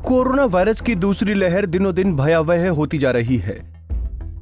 Corona virus की दूसरी लहर दिनों दिन भयावह होती जा रही है।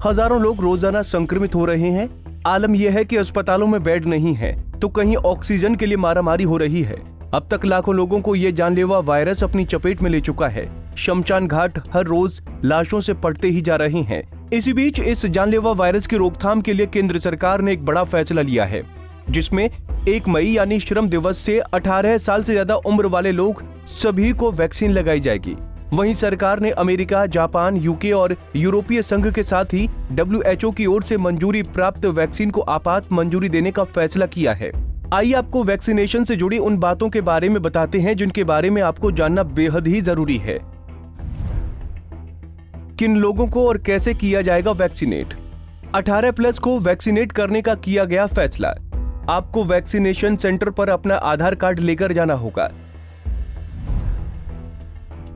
हजारों लोग रोजाना संक्रमित हो रहे हैं। आलम यह है कि अस्पतालों में बेड नहीं है तो कहीं ऑक्सीजन के लिए मारामारी हो रही है। अब तक लाखों लोगों को यह जानलेवा वायरस अपनी चपेट में ले चुका है। शमशान घाट हर रोज लाशों से पड़ते ही जा रहे हैं। इसी बीच इस जानलेवा वायरस की रोकथाम के लिए केंद्र सरकार ने एक बड़ा फैसला लिया है, जिसमें 1 मई यानी श्रम दिवस से 18 साल से ज्यादा उम्र वाले लोग सभी को वैक्सीन लगाई जाएगी। वहीं सरकार ने अमेरिका, जापान, यूके और यूरोपीय संघ के साथ ही WHO की ओर से मंजूरी प्राप्त वैक्सीन को आपात मंजूरी देने का फैसला किया है। आइए आपको वैक्सीनेशन से जुड़ी उन बातों के बारे में बताते हैं जिनके बारे में आपको जानना बेहद ही जरूरी है। किन लोगों को और कैसे किया जाएगा वैक्सीनेट? 18+ को वैक्सीनेट करने का किया गया फैसला। आपको वैक्सीनेशन सेंटर पर अपना आधार कार्ड लेकर जाना होगा।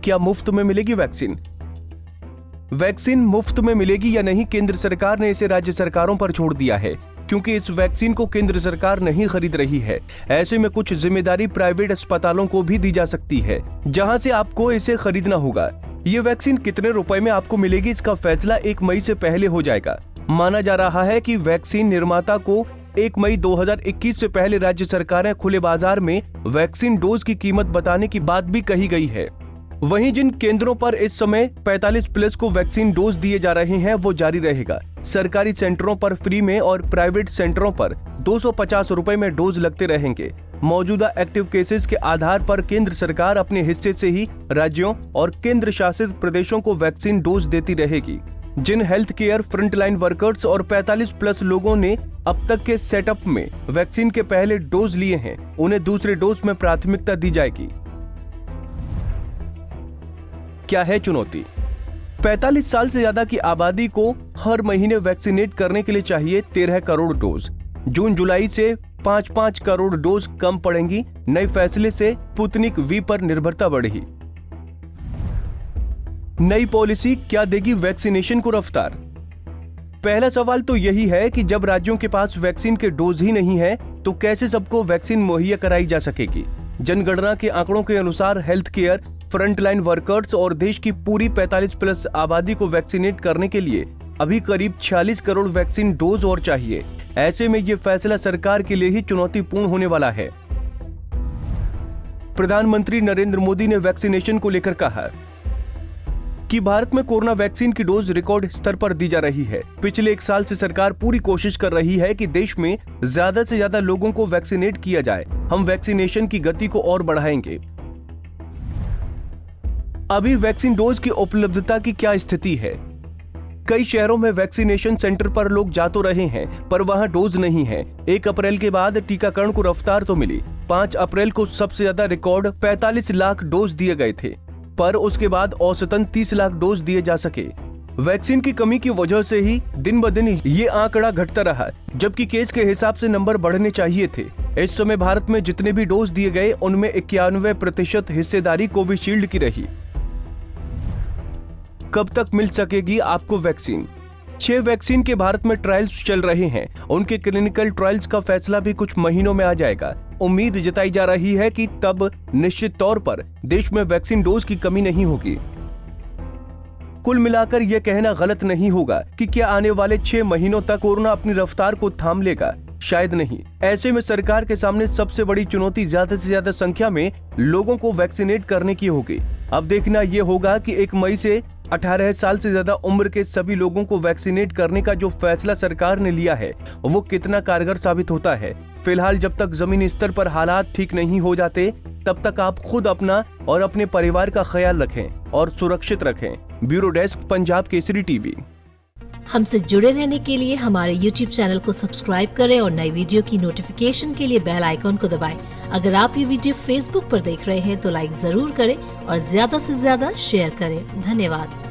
क्या मुफ्त में मिलेगी वैक्सीन? वैक्सीन मुफ्त में मिलेगी या नहीं, केंद्र सरकार ने इसे राज्य सरकारों पर छोड़ दिया है, क्योंकि इस वैक्सीन को केंद्र सरकार नहीं खरीद रही है। ऐसे में कुछ जिम्मेदारी प्राइवेट अस्पतालों को भी दी जा सकती है, जहां से आपको इसे खरीदना होगा। ये वैक्सीन कितने रुपए में आपको मिलेगी, इसका फैसला 1 मई से पहले हो जाएगा। माना जा रहा है कि वैक्सीन निर्माता को 1 मई 2021 से पहले राज्य सरकारें खुले बाजार में वैक्सीन डोज की कीमत बताने की बात भी कही गई है। वहीं जिन केंद्रों पर इस समय 45+ को वैक्सीन डोज दिए जा रहे हैं वो जारी रहेगा। सरकारी सेंटरों पर फ्री में और प्राइवेट सेंटरों पर 250 रुपए में डोज लगते रहेंगे। मौजूदा एक्टिव केसेस के आधार पर केंद्र सरकार अपने हिस्से से ही राज्यों और केंद्र शासित प्रदेशों को वैक्सीन डोज देती रहेगी। जिन हेल्थ केयर फ्रंटलाइन वर्कर्स और 45+ लोगों ने अब तक के सेटअप में वैक्सीन के पहले डोज लिए हैं, उन्हें दूसरे डोज में प्राथमिकता दी जाएगी। क्या है चुनौती? 45 साल से ज्यादा की आबादी को हर महीने वैक्सीनेट करने के लिए चाहिए 13 करोड़ डोज। जून जुलाई से 5-5 करोड़ डोज कम पड़ेंगी। नए फैसले से स्पुतनिक वी पर निर्भरता बढ़ेगी। नई पॉलिसी क्या देगी वैक्सीनेशन को रफ्तार? पहला सवाल तो यही है कि जब राज्यों के पास वैक्सीन के डोज ही नहीं है तो कैसे सबको वैक्सीन मुहैया कराई जा सकेगी? जनगणना के आंकड़ों के अनुसार हेल्थ केयर फ्रंटलाइन वर्कर्स और देश की पूरी 45+ आबादी को वैक्सीनेट करने के लिए अभी करीब 46 करोड़ वैक्सीन डोज और चाहिए। ऐसे में यह फैसला सरकार के लिए ही चुनौतीपूर्ण होने वाला है। प्रधानमंत्री नरेंद्र मोदी ने वैक्सीनेशन को लेकर कहा कि भारत में कोरोना वैक्सीन की डोज रिकॉर्ड स्तर पर दी जा रही है। पिछले 1 साल से सरकार पूरी कोशिश कर रही है कि देश में ज्यादा से ज्यादा लोगों को वैक्सीनेट किया जाए। हम वैक्सीनेशन की गति को और बढ़ाएंगे। अभी वैक्सीन डोज की उपलब्धता की क्या स्थिति है? कई शहरों में वैक्सीनेशन सेंटर पर लोग जा तो रहे हैं, पर वहां डोज नहीं है। 1 अप्रैल के बाद टीकाकरण को रफ्तार तो मिली। 5 अप्रैल को सबसे ज्यादा रिकॉर्ड 45 लाख डोज दिए गए थे, पर उसके बाद औसतन 30 लाख डोज दिए जा सके। वैक्सीन की कमी की वजह से ही दिन ब दिन ये आंकड़ा घटता रहा, जबकि केस के हिसाब से नंबर बढ़ने चाहिए थे। इस समय भारत में जितने भी डोज दिए गए उनमें 91% हिस्सेदारी कोविशील्ड की रही। कब तक मिल सकेगी आपको वैक्सीन? 6 वैक्सीन के भारत में ट्रायल्स चल रहे हैं। उनके क्लिनिकल ट्रायल्स का फैसला भी कुछ महीनों में आ जाएगा। उम्मीद जताई जा रही है कि तब निश्चित तौर पर देश में वैक्सीन डोज की कमी नहीं होगी। कुल मिलाकर यह कहना गलत नहीं होगा कि क्या आने वाले 6 महीनों तक कोरोना अपनी रफ्तार को थाम लेगा। शायद नहीं। ऐसे में सरकार के सामने सबसे बड़ी चुनौती ज्यादा से ज्यादा संख्या में लोगों को वैक्सीनेट करने की होगी। अब देखना यह होगा कि 1 मई से 18 साल से ज्यादा उम्र के सभी लोगों को वैक्सीनेट करने का जो फैसला सरकार ने लिया है वो कितना कारगर साबित होता है। फिलहाल जब तक जमीनी स्तर पर हालात ठीक नहीं हो जाते तब तक आप खुद अपना और अपने परिवार का ख्याल रखें और सुरक्षित रखें। Bureau desk, Punjab Kesari TV. हमसे जुड़े रहने के लिए हमारे YouTube चैनल को सब्सक्राइब करें और नई वीडियो की नोटिफिकेशन के लिए बेल आइकॉन को दबाएं। अगर आप ये वीडियो Facebook पर देख रहे हैं तो लाइक जरूर करें और ज्यादा से ज्यादा शेयर करें। धन्यवाद।